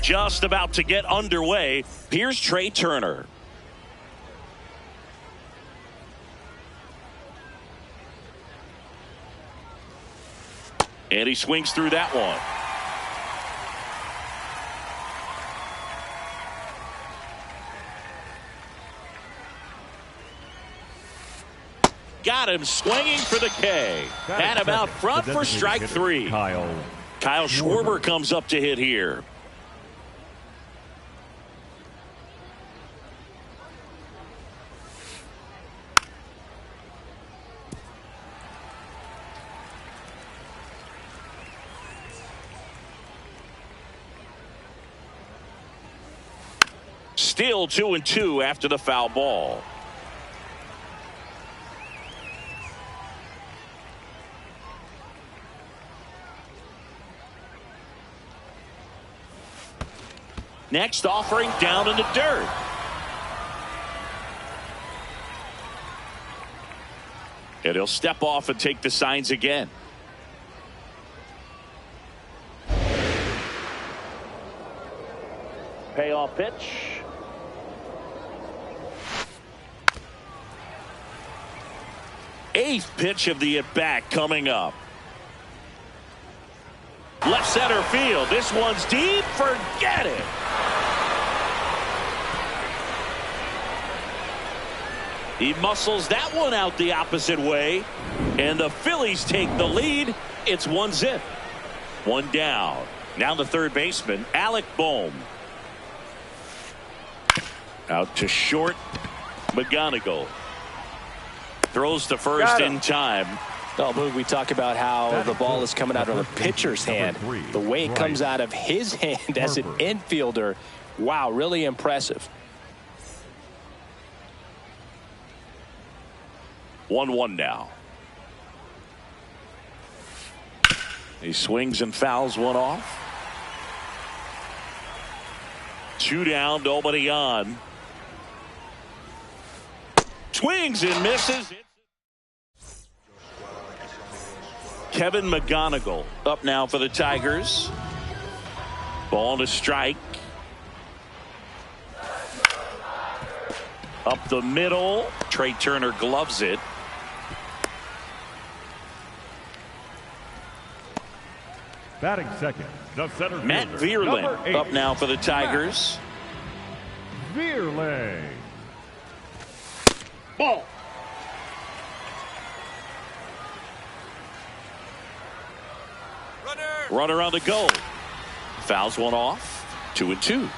Just about to get underway. Here's Trey Turner. And he swings through that one. Got him swinging for the K. Had him out front for strike three. Kyle Schwarber comes up to hit here. Still 2-2 after the foul ball. Next offering down in the dirt. And he'll step off and take the signs again. Payoff pitch. Eighth pitch of the at-bat coming up. Left center field. This one's deep. Forget it. He muscles that one out the opposite way. And the Phillies take the lead. It's 1-0. One down. Now the third baseman, Alec Bohm. Out to short. McGonigal. Throws to first in time. Oh, Boog, we talk about how the ball is coming out of a pitcher's hand. The way it comes out of his hand as an infielder, wow, really impressive. 1-1 now. He swings and fouls one off. 2 down, nobody on. Swings and misses. Kevin McGonigal up now for the Tigers. Ball to strike. Up the middle. Trey Turner gloves it. Batting second, the center Matt Vierling up now for the Tigers. Vierling. Ball. Runner on the go. Fouls one off. 2-2.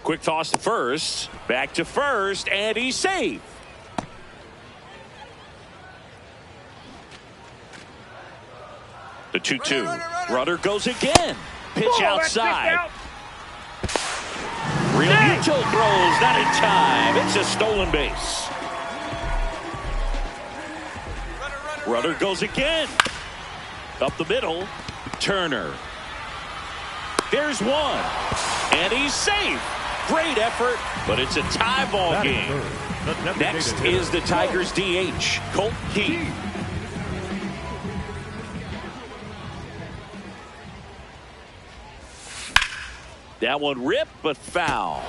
Quick toss to first. Back to first, and he's safe. The 2-2. Runner goes again. Pitch outside. Realmuto throws not in time. It's a stolen base. Runner goes again. Up the middle. Turner. There's one. And he's safe. Great effort, but it's a tie ball game. Next is the Tigers DH, Colt Keith. That one ripped, but foul.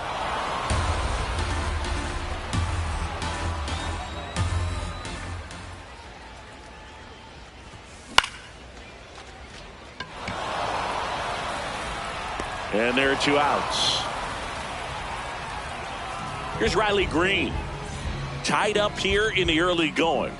And there are 2 outs. Here's Riley Green. Tied up here in the early going.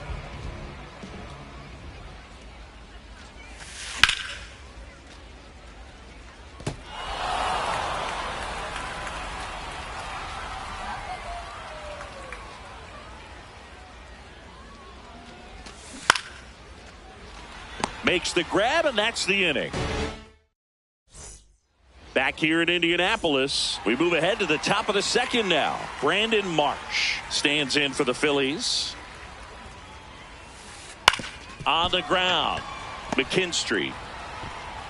Makes the grab, and that's the inning. Back here in Indianapolis, we move ahead to the top of the second now. Brandon Marsh stands in for the Phillies. On the ground, McKinstry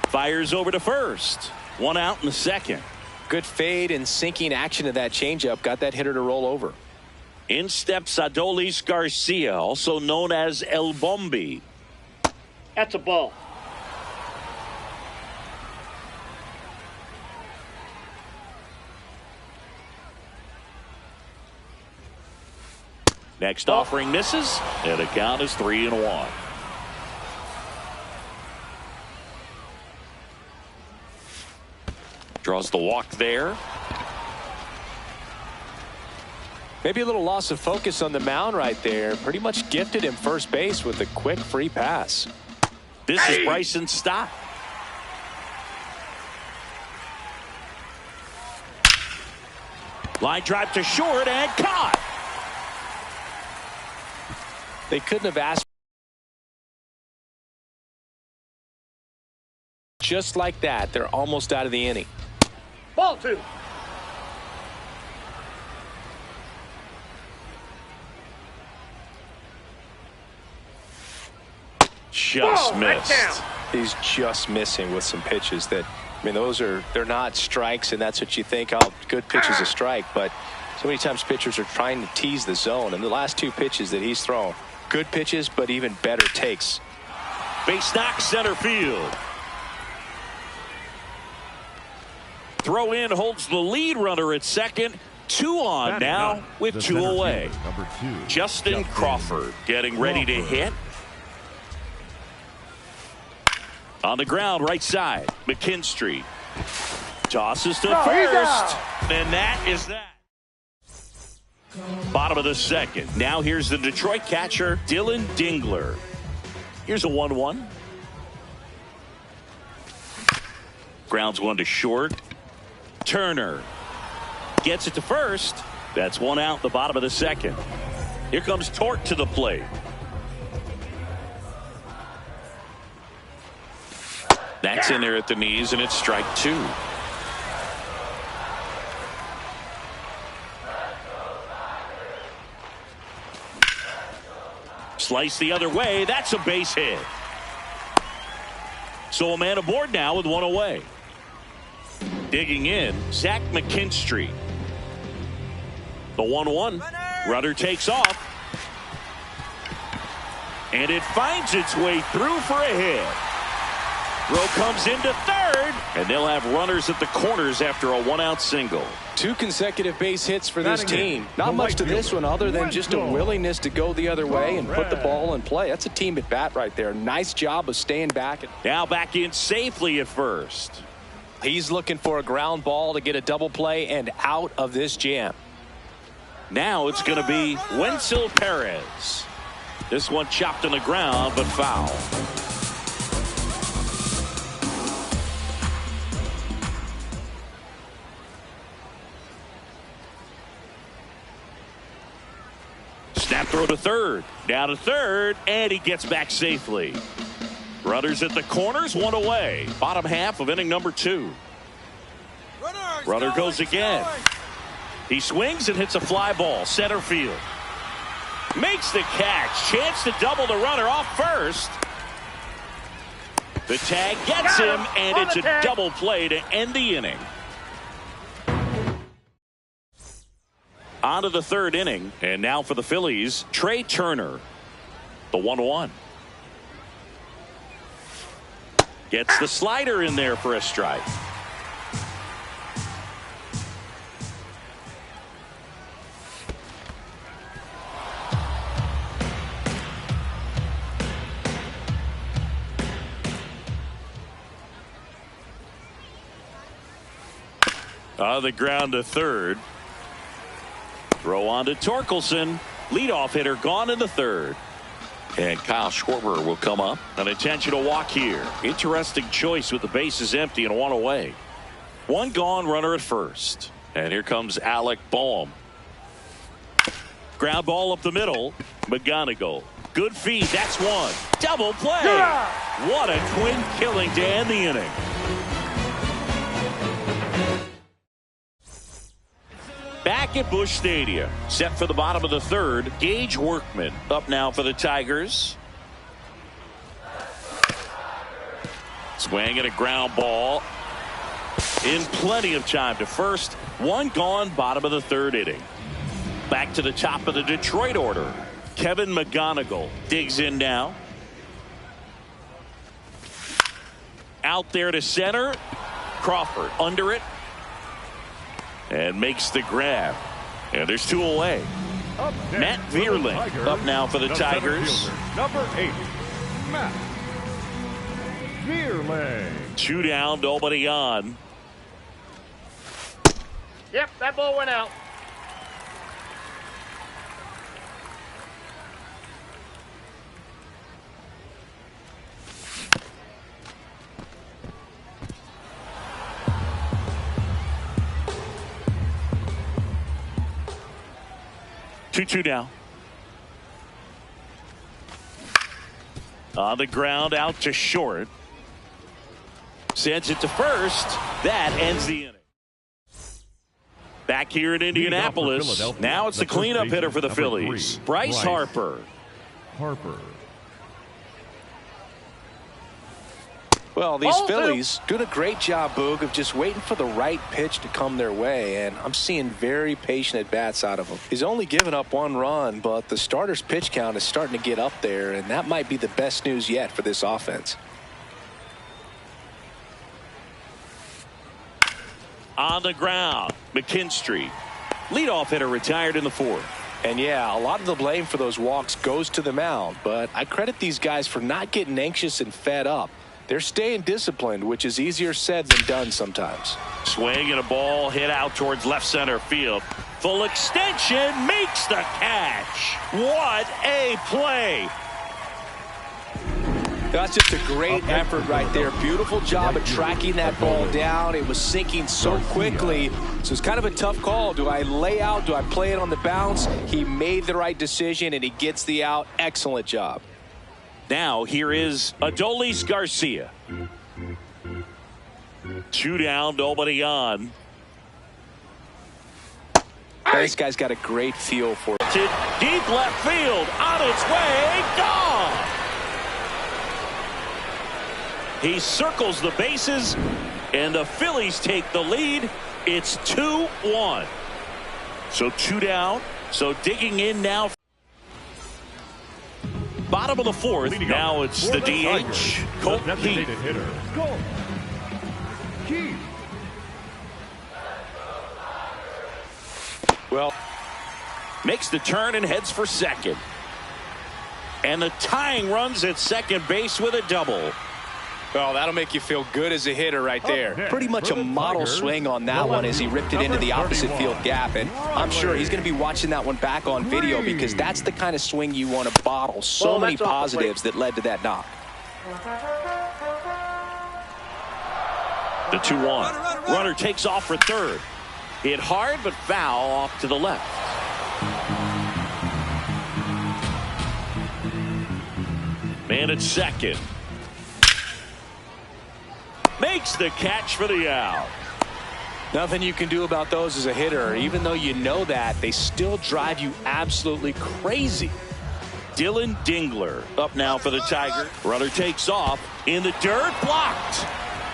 fires over to first. 1 out in the second. Good fade and sinking action of that changeup got that hitter to roll over. In steps Adolis Garcia, also known as El Bombi. That's a ball. Next offering misses, and the count is 3-1. Draws the walk there. Maybe a little loss of focus on the mound right there. Pretty much gifted him first base with a quick free pass. This is Bryson Stott. Line drive to short and caught. They couldn't have asked. Just like that, they're almost out of the inning. Ball 2. Just missed. He's just missing with some pitches that, I mean, they're not strikes, and that's what you think, oh, good pitch is a strike. But so many times pitchers are trying to tease the zone, and the last 2 pitches that he's thrown, good pitches, but even better takes. Base knock center field. Throw in holds the lead runner at second. 2 on now with 2 away. Number 2. Justin Crawford getting ready to hit. On the ground, right side, McKinstry tosses to first, and that is that. Bottom of the second. Now here's the Detroit catcher, Dylan Dingler. Here's a 1-1. Grounds one to short. Turner gets it to first. That's 1 out, the bottom of the second. Here comes Tork to the plate. That's in there at the knees, and it's strike 2. Slice the other way. That's a base hit. So a man aboard now with 1 away. Digging in, Zach McKinstry. The 1-1. Runner takes off. And it finds its way through for a hit. Throw comes into third, and they'll have runners at the corners after a 1-out single. 2 consecutive base hits for this team. Not much to this one other than just a willingness to go the other way and put the ball in play. That's a team at bat right there. Nice job of staying back. Now back in safely at first. He's looking for a ground ball to get a double play and out of this jam. Now it's going to be Wenzel Perez. This one chopped on the ground, but foul. Snap throw to third. Down to third, and he gets back safely. Runners at the corners, 1 away. Bottom half of inning number 2. Runner goes again. He swings and hits a fly ball. Center field. Makes the catch. Chance to double the runner off first. The tag gets him, and it's a double play to end the inning. On to the third inning, and now for the Phillies, Trey Turner. The 1-1. Gets the slider in there for a strike. On the ground to third. Throw on to Torkelson. Leadoff hitter gone in the third. And Kyle Schwarber will come up. An intentional walk here. Interesting choice with the bases empty and 1 away. 1 gone, runner at first. And here comes Alec Boehm. Ground ball up the middle. McGonigal. Good feed. That's 1. Double play. What a twin killing to end the inning. Back at Busch Stadium, set for the bottom of the third. Gage Workman up now for the Tigers. Swing and a ground ball. In plenty of time to first. 1 gone, bottom of the third inning. back to the top of the Detroit order. Kevin McGonigal digs in now. Out there to center. Crawford under it. And makes the grab. And there's 2 away. Matt Vierling up now for the Tigers. Number 8, Matt Vierling. 2 down, nobody on. Yep, that ball went out. Two now. On the ground, out to short. Sends it to first. That ends the inning. Back here in Indianapolis. Now it's the cleanup hitter for the Phillies. Bryce Harper. Well, these Phillies doing a great job, Boog, of just waiting for the right pitch to come their way, and I'm seeing very patient at-bats out of him. He's only given up 1 run, but the starter's pitch count is starting to get up there, and that might be the best news yet for this offense. On the ground, McKinstry. Leadoff hitter retired in the 4th. And yeah, a lot of the blame for those walks goes to the mound, but I credit these guys for not getting anxious and fed up. They're staying disciplined, which is easier said than done sometimes. Swing and a ball hit out towards left center field. Full extension, makes the catch. What a play. That's just a great effort right there. Beautiful job of tracking that ball down. It was sinking so quickly. So it's kind of a tough call. Do I lay out? Do I play it on the bounce? He made the right decision, and he gets the out. Excellent job. Now here is Adolis Garcia. 2 down, nobody on. This guy's got a great feel for it. Deep left field, on its way, gone. He circles the bases, and the Phillies take the lead. It's 2-1. So 2 down. So digging in now. Bottom of the 4th. Now it's the DH. Colt Heath. Well, makes the turn and heads for second. And the tying runs at second base with a double. Well, that'll make you feel good as a hitter right there. Pretty much a model swing on that one as he ripped it into the opposite field gap. And I'm sure he's going to be watching that one back on video because that's the kind of swing you want to bottle. So many positives that led to that knock. The 2-1. Runner takes off for third. Hit hard but foul off to the left. Man at second. Makes the catch for the out. Nothing you can do about those as a hitter. Even though you know that, they still drive you absolutely crazy. Dylan Dingler up now for the Tigers. Runner takes off in the dirt, blocked.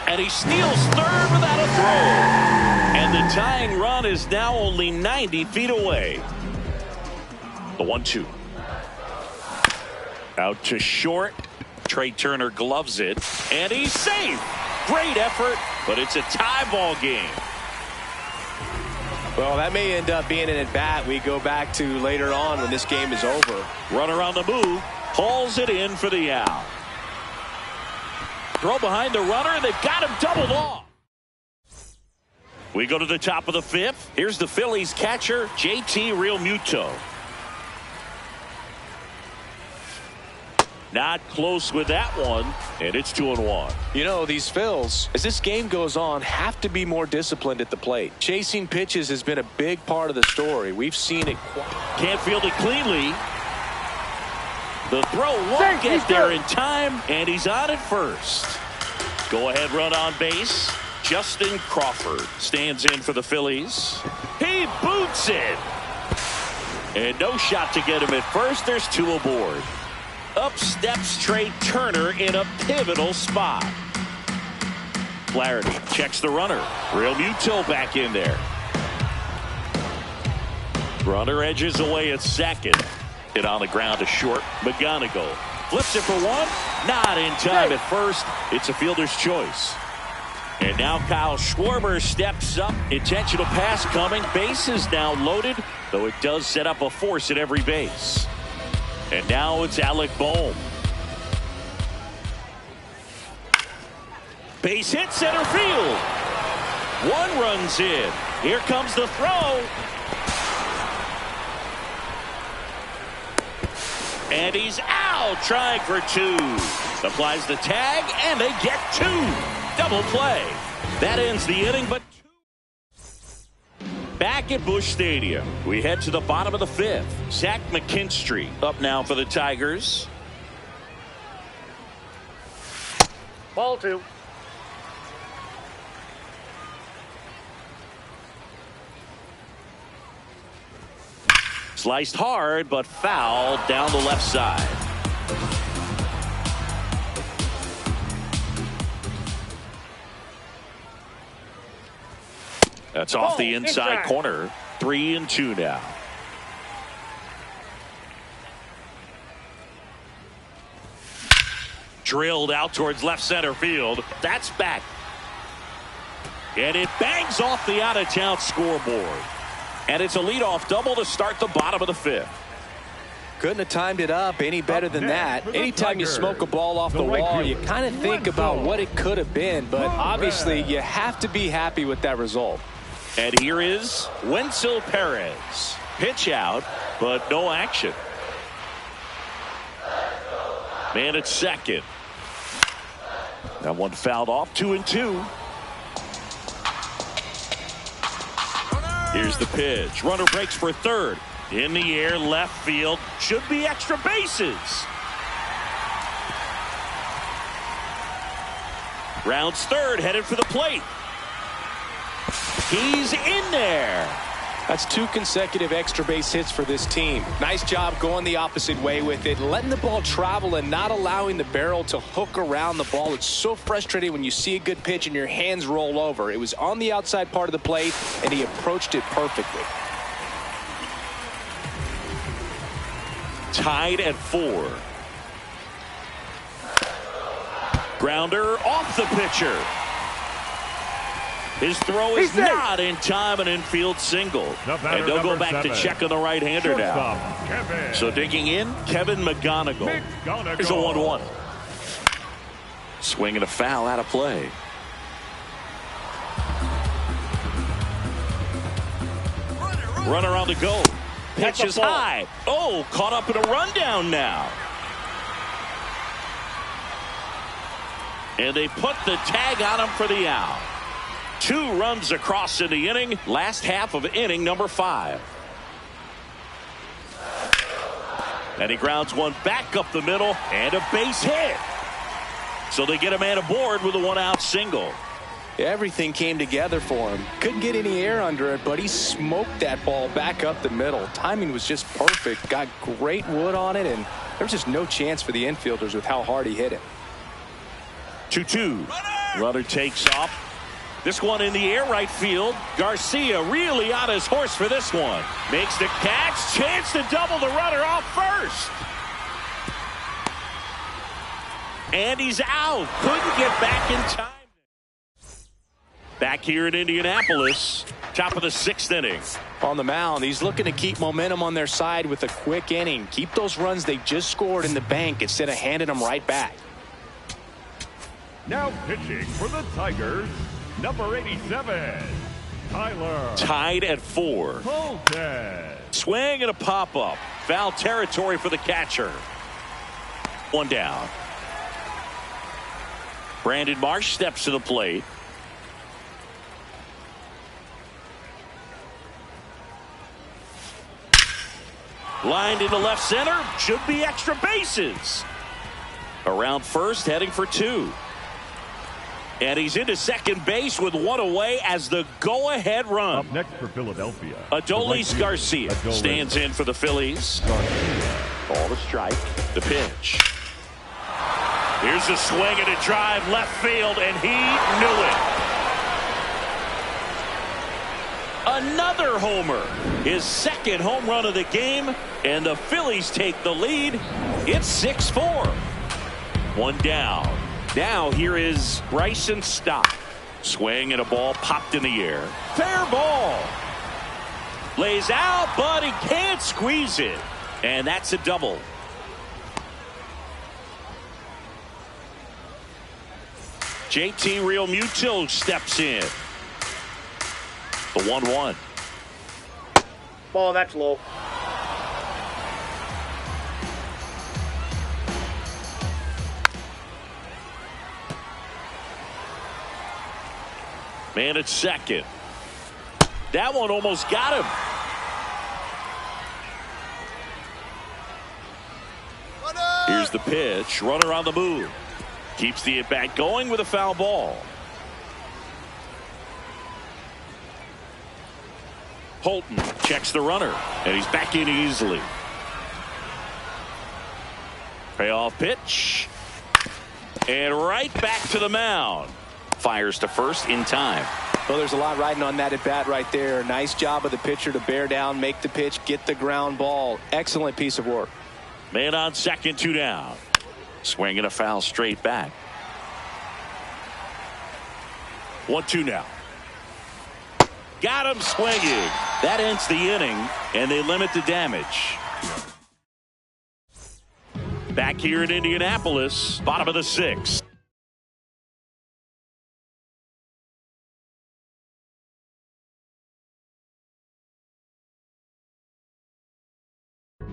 And he steals third without a throw. And the tying run is now only 90 feet away. The 1-2. Out to short. Trey Turner gloves it. And he's safe. Great effort, but it's a tie ball game. Well, that may end up being an at-bat we go back to later on when this game is over. Runner on the move, hauls it in for the out. Throw behind the runner, and they've got him doubled off. We go to the top of the 5th. Here's the Phillies catcher, JT Realmuto. Not close with that one, and it's 2-1. You know, these Phils, as this game goes on, have to be more disciplined at the plate. Chasing pitches has been a big part of the story. We've seen it. Can't field it cleanly. The throw won't get there in time, and he's on at first. Go ahead run on base. Justin Crawford stands in for the Phillies. He boots it. And no shot to get him at first. There's 2 aboard. Up steps Trey Turner in a pivotal spot. Flaherty checks the runner. Realmuto back in there. Runner edges away at second. Hit on the ground to short. McGonigal flips it for one. Not in time at first. It's a fielder's choice. And now Kyle Schwarber steps up. Intentional pass coming. Base is now loaded, though it does set up a force at every base. And now it's Alec Bohm. Base hit center field. One runs in. Here comes the throw. And he's out, trying for two. Applies the tag, and they get two. Double play. That ends the inning, but back at Busch Stadium, we head to the bottom of the fifth. Zach McKinstry up now for the Tigers. Ball two. Sliced hard, but fouled down the left side. That's off the inside corner. 3-2 now. Drilled out towards left center field. That's back. And it bangs off the out-of-town scoreboard. And it's a leadoff double to start the bottom of the fifth. Couldn't have timed it up any better than that. Anytime you smoke a ball off the wall, you kind of think about what it could have been. But obviously, you have to be happy with that result. And here is Wenzel Perez. Pitch out, but no action. Man at second. That one fouled off. 2-2. Here's the pitch. Runner breaks for third. In the air, left field. Should be extra bases. Rounds third, headed for the plate. He's in there. That's two consecutive extra base hits for this team. Nice job going the opposite way with it, letting the ball travel and not allowing the barrel to hook around the ball. It's so frustrating when you see a good pitch and your hands roll over. It was on the outside part of the plate, and he approached it perfectly. Tied at 4. Grounder off the pitcher. His throw is not in time, an infield single. And they'll go back to check on the right-hander now. So digging in, Kevin McGonigal. Here's a 1-1. Swing and a foul out of play. Runner on the go. Pitch is high. Oh, caught up in a rundown now. And they put the tag on him for the out. 2 runs across in the inning. Last half of inning number 5. And he grounds one back up the middle and a base hit. So they get a man aboard with a 1-out single. Everything came together for him. Couldn't get any air under it, but he smoked that ball back up the middle. Timing was just perfect. Got great wood on it, and there's just no chance for the infielders with how hard he hit it. 2-2. Runner takes off. This one in the air, right field. Garcia really on his horse for this one. Makes the catch. Chance to double the runner off first. And he's out. Couldn't get back in time. Back here in Indianapolis. Top of the 6th inning. On the mound, he's looking to keep momentum on their side with a quick inning. Keep those runs they just scored in the bank instead of handing them right back. Now pitching for the Tigers, number 87, Tyler. Tied at 4. Colton. Swing and a pop-up. Foul territory for the catcher. 1 down. Brandon Marsh steps to the plate. Lined into left center. Should be extra bases. Around first, heading for 2. And he's into second base with 1 away as the go-ahead run. Up next for Philadelphia, Adolis Garcia stands in for the Phillies. Ball to strike. The pitch. Here's a swing and a drive left field, and he knew it. Another homer. His second home run of the game, and the Phillies take the lead. It's 6-4. One down. Now here is Bryson Stott. Swing and a ball popped in the air. Fair ball. Lays out, but he can't squeeze it. And that's a double. JT Realmuto steps in. The 1-1. Ball, that's low. Man at second. That one almost got him. Here's the pitch. Runner on the move. Keeps the at-bat going with a foul ball. Holton checks the runner, and he's back in easily. Payoff pitch. And right back to the mound. Fires to first in time. Well, there's a lot riding on that at bat right there. Nice job of the pitcher to bear down, make the pitch, get the ground ball. Excellent piece of work. Man on second, 2 down. Swinging a foul straight back. 1-2 now. Got him swinging. That ends the inning, and they limit the damage. Back here in Indianapolis, bottom of the 6th.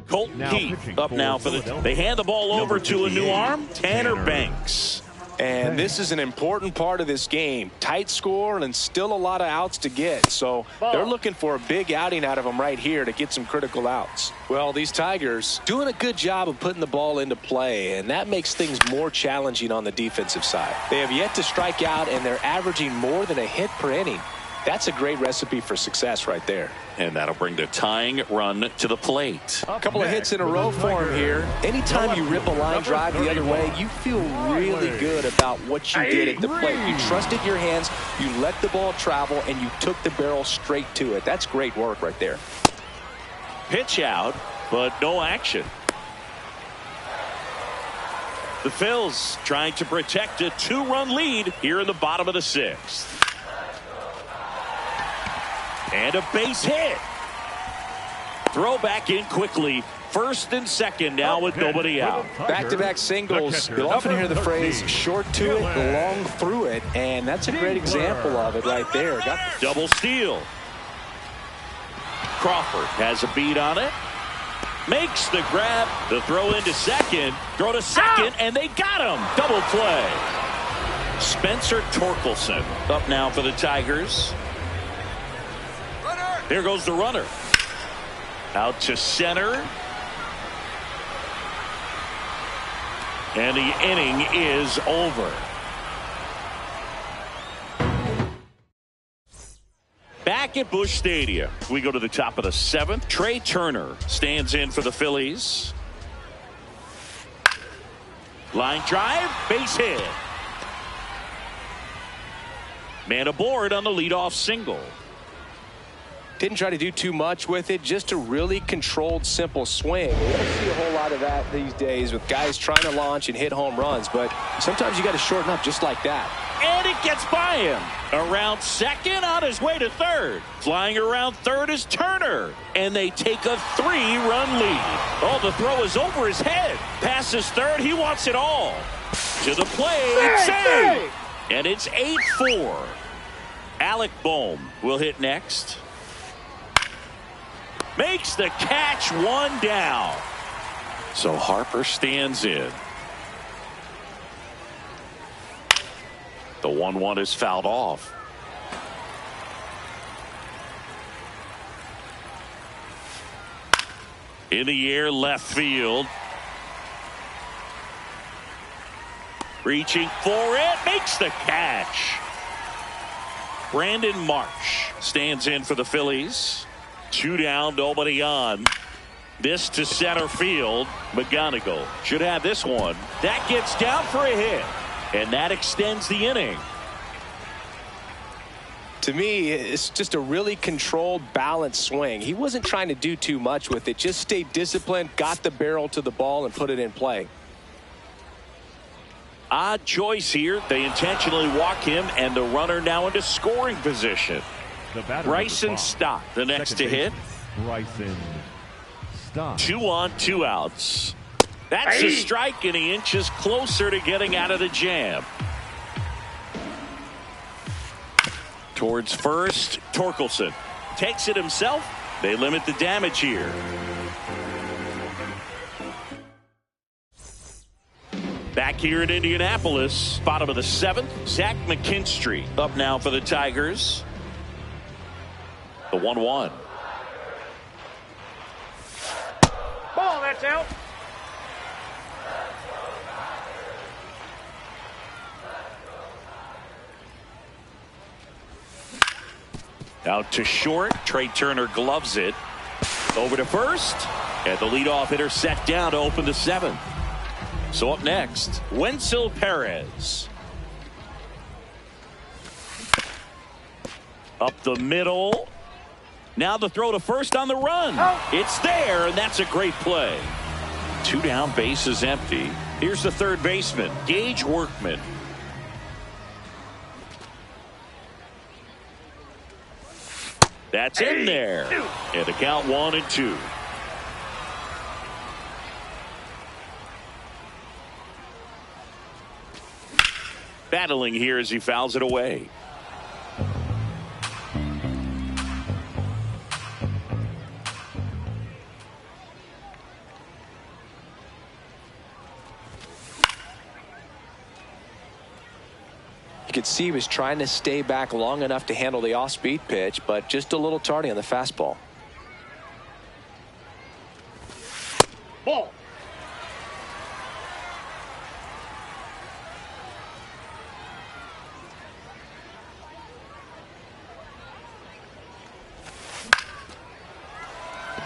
Colton Keith up now for the. They hand the ball over to a new arm, Tanner Banks. And this is an important part of this game. Tight score and still a lot of outs to get. So they're looking for a big outing out of them right here to get some critical outs. Well, these Tigers doing a good job of putting the ball into play, and that makes things more challenging on the defensive side. They have yet to strike out, and they're averaging more than a hit per inning. That's a great recipe for success right there. And that'll bring the tying run to the plate. A couple of hits in a row for him here. Anytime you rip a line drive the other way, you feel really good about what you did at the plate. You trusted your hands, you let the ball travel, and you took the barrel straight to it. That's great work right there. Pitch out, but no action. The Phils trying to protect a 2-run lead here in the bottom of the 6th. And a base hit. Throw back in quickly. First and second now with nobody out. Back-to-back singles. You'll often hear the phrase short to it, long through it, and that's a great example of it right there. Double steal. Crawford has a beat on it. Makes the grab. The throw into second. Throw to second, and they got him. Double play. Spencer Torkelson up now for the Tigers. There goes the runner. Out to center. And the inning is over. Back at Busch Stadium, we go to the top of the 7th. Trey Turner stands in for the Phillies. Line drive, base hit. Man aboard on the leadoff single. Didn't try to do too much with it, just a really controlled, simple swing. We don't see a whole lot of that these days with guys trying to launch and hit home runs, but sometimes you got to shorten up just like that. And it gets by him. Around second, on his way to third. Flying around third is Turner. And they take a 3-run lead. Oh, the throw is over his head. Passes third, he wants it all. To the plate, save! And it's 8-4. Alec Bohm will hit next. Makes the catch, 1 down. So Harper stands in. The 1-1 is fouled off. In the air, left field. Reaching for it, makes the catch. Brandon Marsh stands in for the Phillies. 2 down, nobody on. This to center field. McGonigal should have this one. That gets down for a hit. And that extends the inning. To me, it's just a really controlled, balanced swing. He wasn't trying to do too much with it. Just stayed disciplined, got the barrel to the ball, and put it in play. Odd choice here. They intentionally walk him, and the runner now into scoring position. Bryson Stott, the next to hit. Bryson Stott. 2 on, 2 outs. That's a strike, and he inches closer to getting out of the jam. Towards first, Torkelson takes it himself. They limit the damage here. Back here in Indianapolis, bottom of the 7th, Zach McKinstry up now for the Tigers. The 1-1. Ball, that's out. Out to short. Trey Turner gloves it. Over to first. And the leadoff hitter set down to open the 7th. So up next, Wenzel Perez. Up the middle. Now the throw to first on the run. Oh. It's there, and that's a great play. 2 down, bases empty. Here's the third baseman, Gage Workman. That's in there. And the count 1-2. Battling here as he fouls it away. You could see he was trying to stay back long enough to handle the off-speed pitch, but just a little tardy on the fastball. Ball.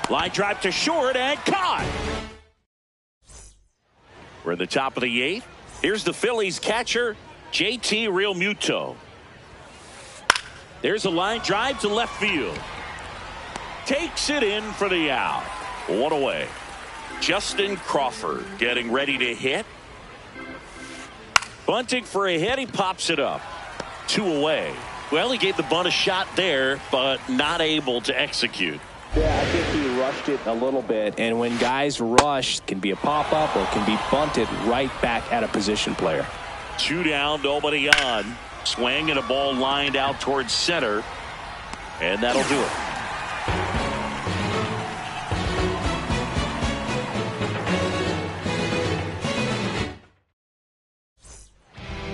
Line drive to short and caught. We're at the top of the 8th. Here's the Phillies catcher, JT Realmuto. There's a line drive to left field. Takes it in for the out. 1 away. Justin Crawford getting ready to hit. Bunting for a hit. He pops it up. 2 away. Well, he gave the bunt a shot there, but not able to execute. Yeah, I think he rushed it a little bit, and when guys rush, it can be a pop-up or it can be bunted right back at a position player. 2 down, nobody on. Swing and a ball lined out towards center, and that'll do it.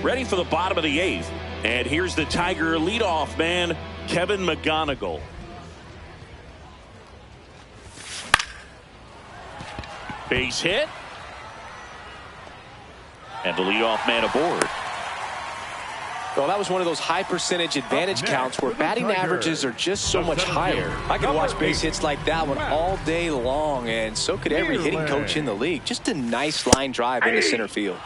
Ready for the bottom of the 8th, and here's the Tiger leadoff man, Kevin McGonigal. Base hit. And the leadoff man aboard. Well, that was one of those high percentage advantage counts where batting averages are just so much higher. I could watch base hits like that one all day long, and so could every hitting coach in the league. Just a nice line drive into center field.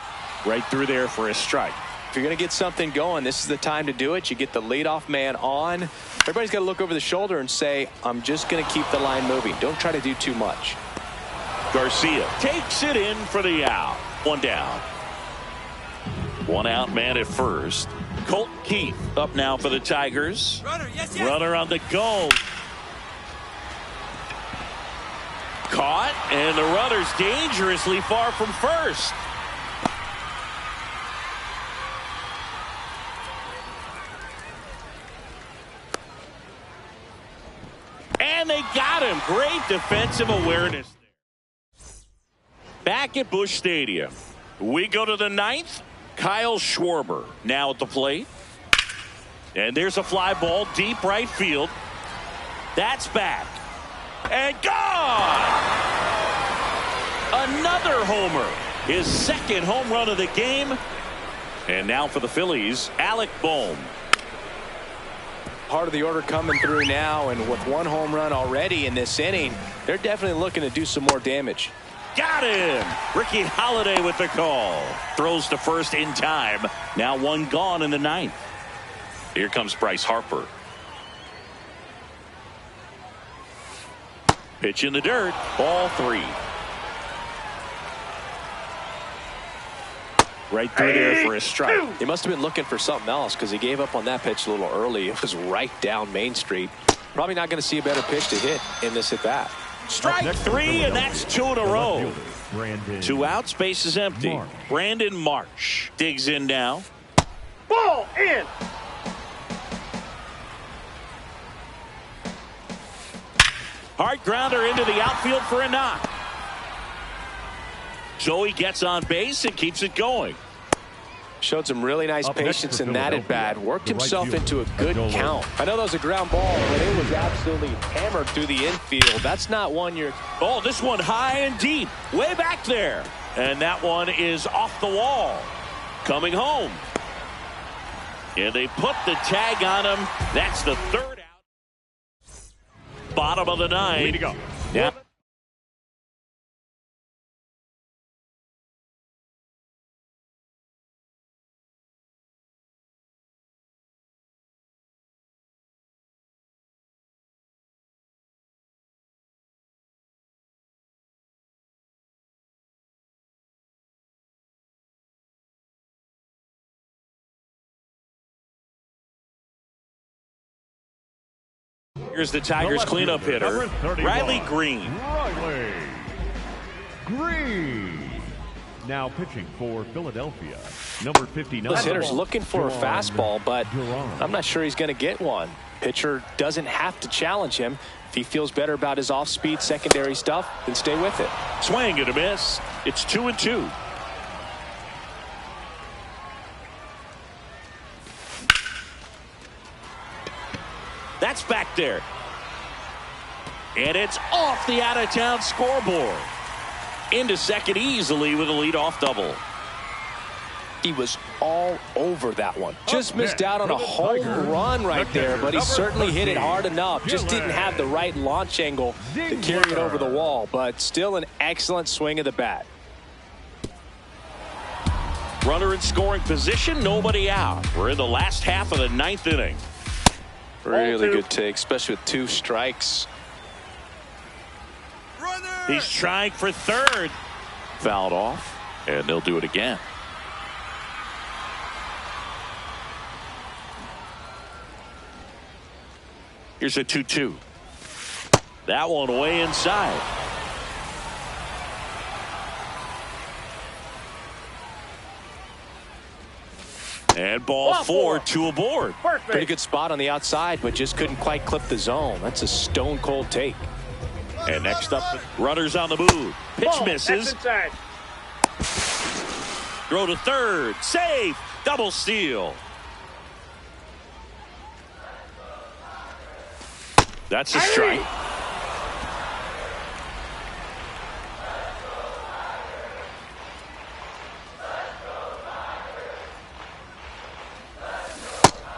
Right through there for a strike. If you're going to get something going, this is the time to do it. You get the leadoff man on. Everybody's got to look over the shoulder and say, I'm just going to keep the line moving. Don't try to do too much. Garcia takes it in for the out. 1 down. 1 out man at first. Colt Keith up now for the Tigers. Runner on the go. Caught, and the runner's dangerously far from first. And they got him. Great defensive awareness. Back at Busch Stadium, we go to the 9th. Kyle Schwarber now at the plate. And there's a fly ball deep right field. That's back. And gone! Another homer. His 2nd home run of the game. And now for the Phillies, Alec Bohm. Part of the order coming through now, and with 1 home run already in this inning, they're definitely looking to do some more damage. Got him! Ricky Holiday with the call. Throws to first in time. Now 1 gone in the 9th. Here comes Bryce Harper. Pitch in the dirt. Ball 3. Right through there for a strike. He must have been looking for something else because he gave up on that pitch a little early. It was right down Main Street. Probably not going to see a better pitch to hit in this at bat. Strike 3, and that's 2 in a row. 2 outs, base is empty. Brandon Marsh digs in now. Ball in. Hard grounder into the outfield for a knock. Joey gets on base and keeps it going. Showed some really nice patience in that at bat. Worked himself into a good count. I know that was a ground ball, but it was absolutely hammered through the infield. That's not one you're... Oh, this one high and deep. Way back there. And that one is off the wall. Coming home. And they put the tag on him. That's the 3rd out. Bottom of the 9th. Way to go. Yep. Here's the Tigers cleanup hitter, Riley Green. Riley Green. Now pitching for Philadelphia, number 59. This hitter's looking for a fastball, but I'm not sure he's going to get one. Pitcher doesn't have to challenge him. If he feels better about his off-speed secondary stuff, then stay with it. Swing and a miss. It's 2-2. That's back there. And it's off the out-of-town scoreboard. Into second easily with a leadoff double. He was all over that one. Just missed out on a home run right there, but he certainly hit it hard enough. Just didn't have the right launch angle to carry it over the wall, but still an excellent swing of the bat. Runner in scoring position, nobody out. We're in the last half of the 9th inning. Really good take, especially with 2 strikes. He's trying for 3rd. Fouled off, and they'll do it again. Here's a 2-2. That one way inside. And ball 4, 2 aboard. Pretty good spot on the outside, but just couldn't quite clip the zone. That's a stone cold take. And next up, runners on the move. Pitch misses. Throw to 3rd. Safe. Double steal. That's a strike.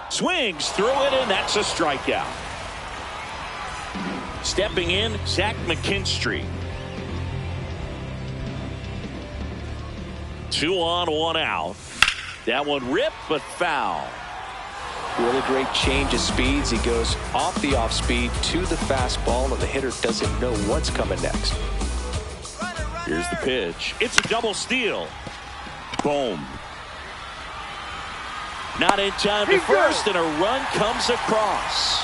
Swings through it, and that's a strikeout. Stepping in, Zach McKinstry. 2 on, 1 out. That one ripped, but foul. Really great change of speeds. He goes off the off speed to the fastball, and the hitter doesn't know what's coming next. Here's the pitch. It's a double steal. Boom. Not in time to first, and a run comes across.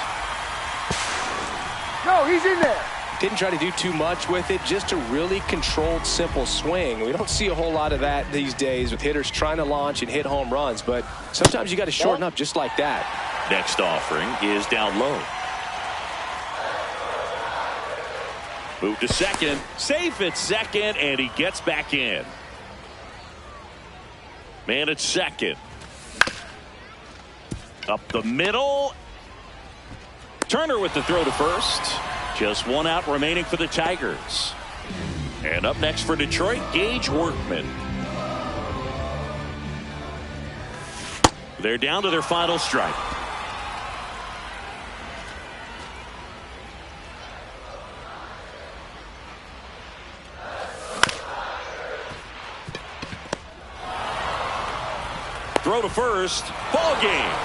No, he's in there. Didn't try to do too much with it, just a really controlled, simple swing. We don't see a whole lot of that these days with hitters trying to launch and hit home runs, but sometimes you got to shorten up just like that. Next offering is down low. Move to second. Safe at second, and he gets back in. Man at second. Up the middle. Turner with the throw to first. Just 1 out remaining for the Tigers. And up next for Detroit, Gage Workman. They're down to their final strike. Throw to first. Ball game.